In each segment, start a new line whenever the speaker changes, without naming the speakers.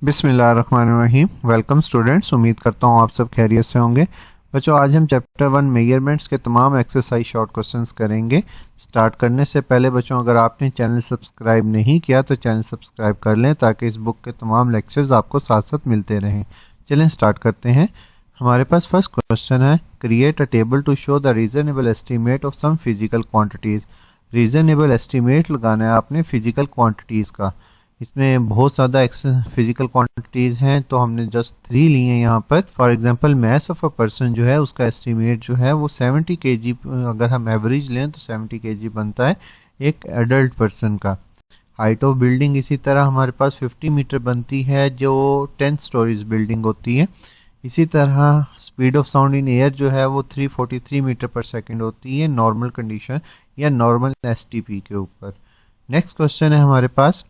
बिस्मिल्लाहिर्रहमानिर्रहीम। Welcome students, उम्मीद करता हूँ आप सब खैरियत से होंगे। बच्चों, आज हम चैप्टर 1 मेजरमेंट्स के तमाम एक्सरसाइज शॉर्ट क्वेश्चंस करेंगे। स्टार्ट करने से पहले बच्चों, अगर आपने चैनल सब्सक्राइब नहीं किया तो चैनल सब्सक्राइब कर लें ताकि इस बुक के तमाम लेक्चर्स आपको साथ साथ मिलते रहें। चलें स्टार्ट करते हैं। हमारे पास फर्स्ट क्वेश्चन है, create a table to show the reasonable estimate of some physical quantities. Reasonable estimate लगाना है आपने फिजिकल क्वांटिटीज का। इसमें बहुत ज़्यादा फिजिकल क्वांटिटीज़ हैं, तो हमने जस्ट 3 ली हैं यहाँ पर। For example mass of a person जो है उसका एस्टीमेट जो है वो 70 केजी, अगर हम एवरेज लें तो 70 केजी बनता है एक एडल्ट पर्सन का। हाइट ऑफ बिल्डिंग इसी तरह हमारे पास 50 मीटर बनती है जो 10 स्टोरीज बिल्डिंग होती है। इसी तरह speed of sound in air जो है वो 343 मीटर पर सेकेंड होती है नॉर्मल कंडीशन या नॉर्मल एसटीपी के ऊपर। नेक्स्ट क्वेश्चन है हमारे पास,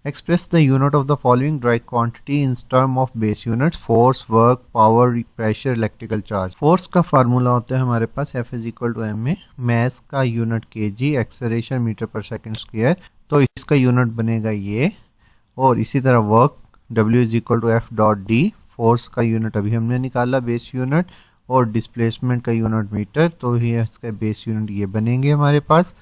express the unit of the following direct quantity in term of base units: force, work, power, pressure, electrical charge। force का फार्मूला होता है हमारे पास F is equal to M A, mass का unit kg, acceleration metre per second square, तो इसका unit बनेगा ये। और इसी तरह work W is equal to F dot D, force का यूनिट अभी हमने निकाला बेस यूनिट, और डिस्प्लेसमेंट का यूनिट मीटर, तो ये इसका बेस यूनिट ये बनेंगे हमारे पास।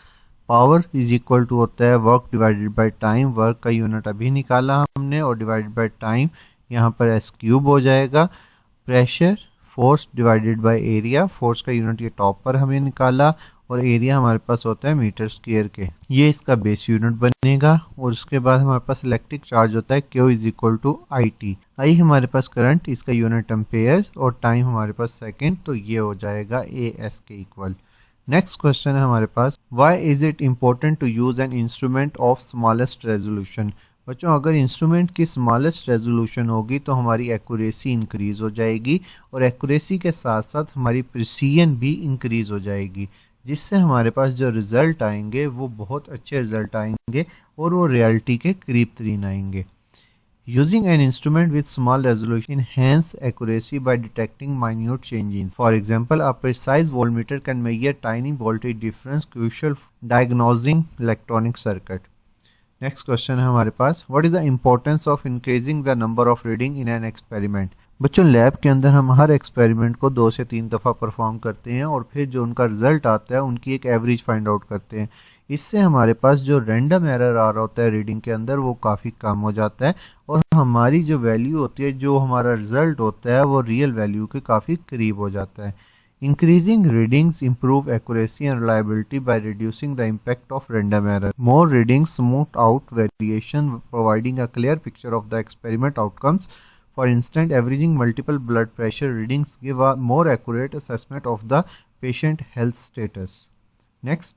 पावर इज इक्वल टू होता है work divided by time, work का यूनिट अभी निकाला हमने और डिवाइडेड बाय टाइम यहाँ पर एस क्यूब हो जाएगा। Pressure force divided by area, force का यूनिट ये टॉप पर हमें निकाला और एरिया हमारे पास होता है मीटर स्क्वायर के, ये इसका बेस यूनिट बनेगा। और उसके बाद हमारे पास इलेक्ट्रिक चार्ज होता है Q is equal to I T. I हमारे पास करंट, इसका यूनिट एम्पेयर, और टाइम हमारे पास सेकेंड, तो ये हो जाएगा ए एस के इक्वल। नेक्स्ट क्वेश्चन है हमारे पास, why is it important to use an instrument of smallest resolution. बच्चों, अगर इंस्ट्रूमेंट की स्मॉलेस्ट रेजोल्यूशन होगी तो हमारी एक्यूरेसी इंक्रीज हो जाएगी, और एक्यूरेसी के साथ साथ हमारी प्रिसीजन भी इंक्रीज हो जाएगी, जिससे हमारे पास जो रिजल्ट आएंगे वो बहुत अच्छे रिजल्ट आएंगे और वो रियलिटी के करीब तरीन आएंगे। Using an instrument with small resolution enhance accuracy by detecting minute changes. For example, a precise voltmeter can measure tiny voltage difference crucial for diagnosing electronic circuit. Next question है हमारे पास, What is the importance of increasing the number of reading in an experiment? बच्चों, lab के अंदर हम हर experiment को 2 से 3 दफ़ा perform करते हैं और फिर जो उनका रिजल्ट आता है उनकी एक एवरेज फाइंड आउट करते हैं। इससे हमारे पास जो रैंडम एरर आ रहा होता है रीडिंग के अंदर वो काफ़ी कम हो जाता है, और हमारी जो वैल्यू होती है, जो हमारा रिजल्ट होता है, वो रियल वैल्यू के काफ़ी करीब हो जाता है। Increasing readings improve accuracy and reliability by reducing the impact of random error. More readings smooth out variation, providing a clear picture of the experiment outcomes. For instance, averaging multiple blood pressure readings give a more accurate assessment of the patient health status. Next,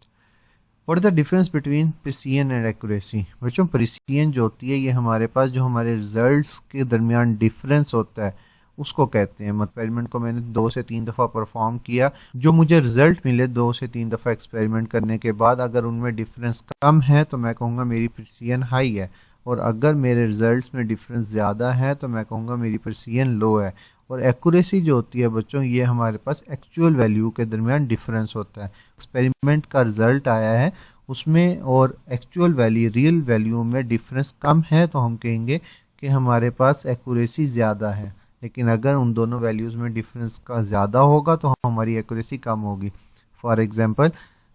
what is the difference between precision and accuracy? बच्चों, precision जो होती है ये हमारे पास जो हमारे results के दरमियान डिफरेंस होता है उसको कहते हैं। एक्सपेरिमेंट को मैंने 2 से 3 दफ़ा परफॉर्म किया, जो मुझे रिजल्ट मिले 2 से 3 दफ़ा एक्सपेरिमेंट करने के बाद, अगर उनमें डिफरेंस कम है तो मैं कहूँगा मेरी प्रिसीजन हाई है, और अगर मेरे रिजल्ट्स में डिफरेंस ज़्यादा है तो मैं कहूँगा मेरी प्रिसीजन लो है। और एक्यूरेसी जो होती है बच्चों, ये हमारे पास एक्चुअल वैल्यू के दरमियान डिफरेंस होता है। एक्सपेरिमेंट का रिजल्ट आया है उसमें और एक्चुअल वैल्यू रियल वैल्यू में डिफरेंस कम है तो हम कहेंगे कि हमारे पास एक्यूरेसी ज़्यादा है। लेकिन अगर उन दोनों वैल्यूज़ में डिफरेंस का ज़्यादा होगा तो हमारी एक्यूरेसी कम होगी। फॉर एग्जांपल,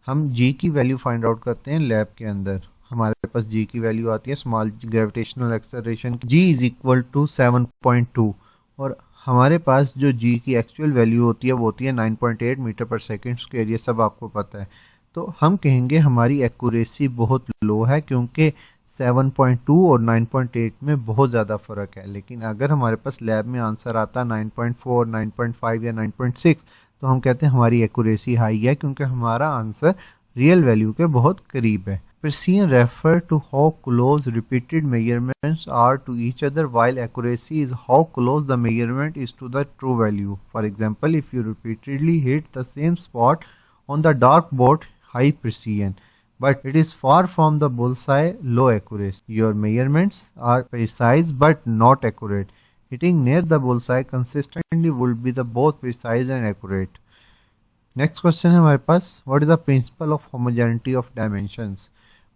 हम जी की वैल्यू फाइंड आउट करते हैं लैब के अंदर, हमारे पास जी की वैल्यू आती है small gravitational acceleration, g is equal to 7.2, और हमारे पास जो जी की एक्चुअल वैल्यू होती है वो होती है 9.8 मीटर पर सेकेंड स्क्वायर, ये सब आपको पता है। तो हम कहेंगे हमारी एक्यूरेसी बहुत लो है, क्योंकि 7.2 और 9.8 में बहुत ज़्यादा फ़र्क है। लेकिन अगर हमारे पास लैब में आंसर आता है 9.4, 9.5 या 9.6, तो हम कहते हैं हमारी एक्यूरेसी हाई है, क्योंकि हमारा आंसर रियल वैल्यू के बहुत करीब है। Precision refer to how close repeated measurements are to each other, while accuracy is how close the measurement is to the true value. For example, if you repeatedly hit the same spot on the dartboard, high precision, but it is far from the bullseye, low accuracy. Your measurements are precise but not accurate. Hitting near the bullseye consistently would be the both precise and accurate. Next question है हमारे पास, what is the principle of homogeneity of dimensions.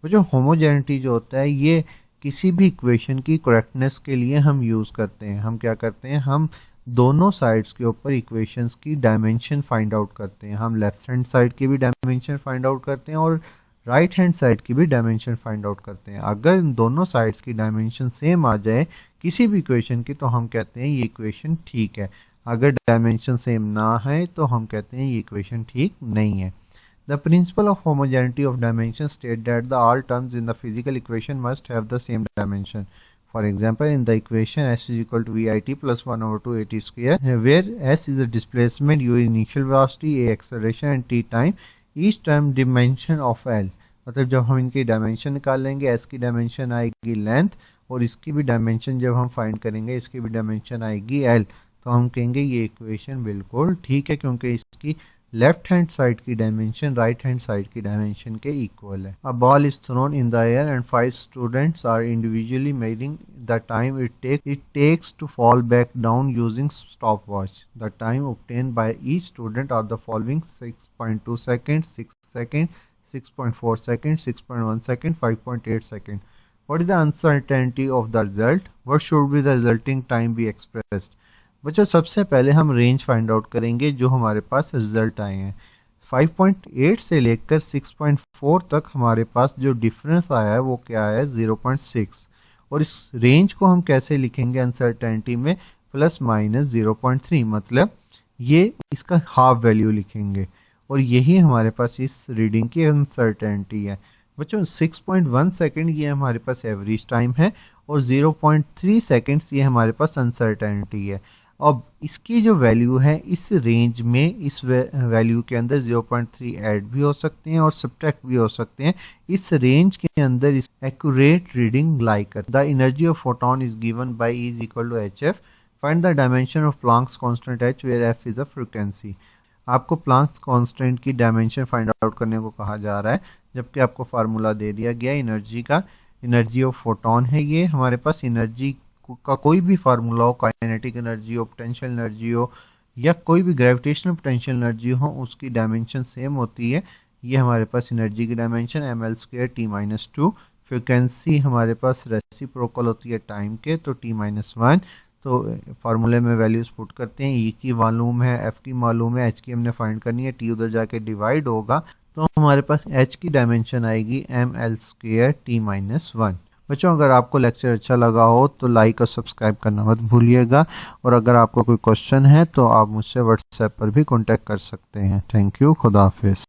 वो जो homogeneity जो होता है ये किसी भी इक्वेशन की करेक्टनेस के लिए हम यूज़ करते हैं। हम क्या करते हैं, हम दोनों साइड्स के ऊपर इक्वेशंस की डायमेंशन फाइंड आउट करते हैं। हम लेफ्ट हैंड साइड की भी डायमेंशन फाइंड आउट करते हैं और राइट हैंड साइड की भी डायमेंशन फाइंड आउट करते हैं। अगर इन दोनों साइड्स की डायमेंशन सेम आ जाए किसी भी इक्वेशन की तो हम कहते हैं ये इक्वेशन ठीक है। अगर डायमेंशन सेम ना है तो हम कहते हैं ये इक्वेशन ठीक नहीं है। The principle of homogeneity of dimension state that the all terms in the physical equation must have the same dimension. For example, in the equation s is equal to vit plus 1 over 2 at square, where s is the displacement, u initial velocity, a acceleration and t time, each term dimension of l. मतलब जब हम इनकी dimension निकाल लेंगे, s की dimension आएगी length और इसकी भी डायमेंशन जब हम फाइंड करेंगे इसकी भी डायमेंशन आएगी l, तो हम कहेंगे ये इक्वेशन बिल्कुल ठीक है क्योंकि इसकी लेफ्ट हैंड साइड की डायमेंशन राइट हैंड साइड की डायमेंशन के इक्वल है। A ball is thrown in the air and 5 students are individually measuring the time it takes to fall back down using stopwatch. The time obtained by each student are the following: 6.2 seconds, 6 seconds, 6.4 seconds, 6.1 second, 5.8 second. What is the uncertainty of the result? What should be the resulting time be expressed? बच्चों सबसे पहले हम range find out करेंगे जो हमारे पास result आए हैं। 5.8 से लेकर 6.4 तक हमारे पास जो डिफरेंस आया है वो क्या है, 0.6। और इस रेंज को हम कैसे लिखेंगे अनसर्टेनिटी में, प्लस माइनस 0.3, मतलब ये इसका हाफ वैल्यू लिखेंगे और यही हमारे पास इस रीडिंग की अनसर्टेनिटी है। बच्चों 6.1 सेकेंड ये हमारे पास एवरेज टाइम है और 0.3 सेकेंड्स ये हमारे पास अनसर्टेनिटी है। अब इसकी जो वैल्यू है इस रेंज में, इस वैल्यू के अंदर 0.3 ऐड भी हो सकते हैं और सब्ट्रैक्ट भी हो सकते हैं। इस रेंज के अंदर इस एक्यूरेट रीडिंग लाई कर। The energy of photon is given by E is equal to HF। Find the dimension of Planck's constant h where f is the frequency. आपको प्लांक्स कांस्टेंट की डायमेंशन फाइंड आउट करने को कहा जा रहा है, जबकि आपको फार्मूला दे दिया गया एनर्जी का। एनर्जी ऑफ फोटोन है ये, हमारे पास एनर्जी का कोई भी फार्मूला हो, काइनेटिक एनर्जी हो, पोटेंशियल एनर्जी हो या कोई भी ग्रेविटेशनल पोटेंशियल एनर्जी हो, उसकी डायमेंशन सेम होती है। ये हमारे पास एनर्जी की डायमेंशन ml² t-2। फ्रिक्वेंसी हमारे पास रेसिप्रोकल होती है टाइम के, तो t-1। तो फार्मूले में वैल्यूज पुट करते हैं, E की मालूम है, F की मालूम है, H की हमने फाइंड करनी है, T उधर जाके डिवाइड होगा तो हमारे पास H की डायमेंशन आएगी ml² t-1। बच्चों अगर आपको लेक्चर अच्छा लगा हो तो लाइक और सब्सक्राइब करना मत भूलिएगा, और अगर आपको कोई क्वेश्चन है तो आप मुझसे व्हाट्सएप पर भी कांटेक्ट कर सकते हैं। थैंक यू, खुदा हाफिज।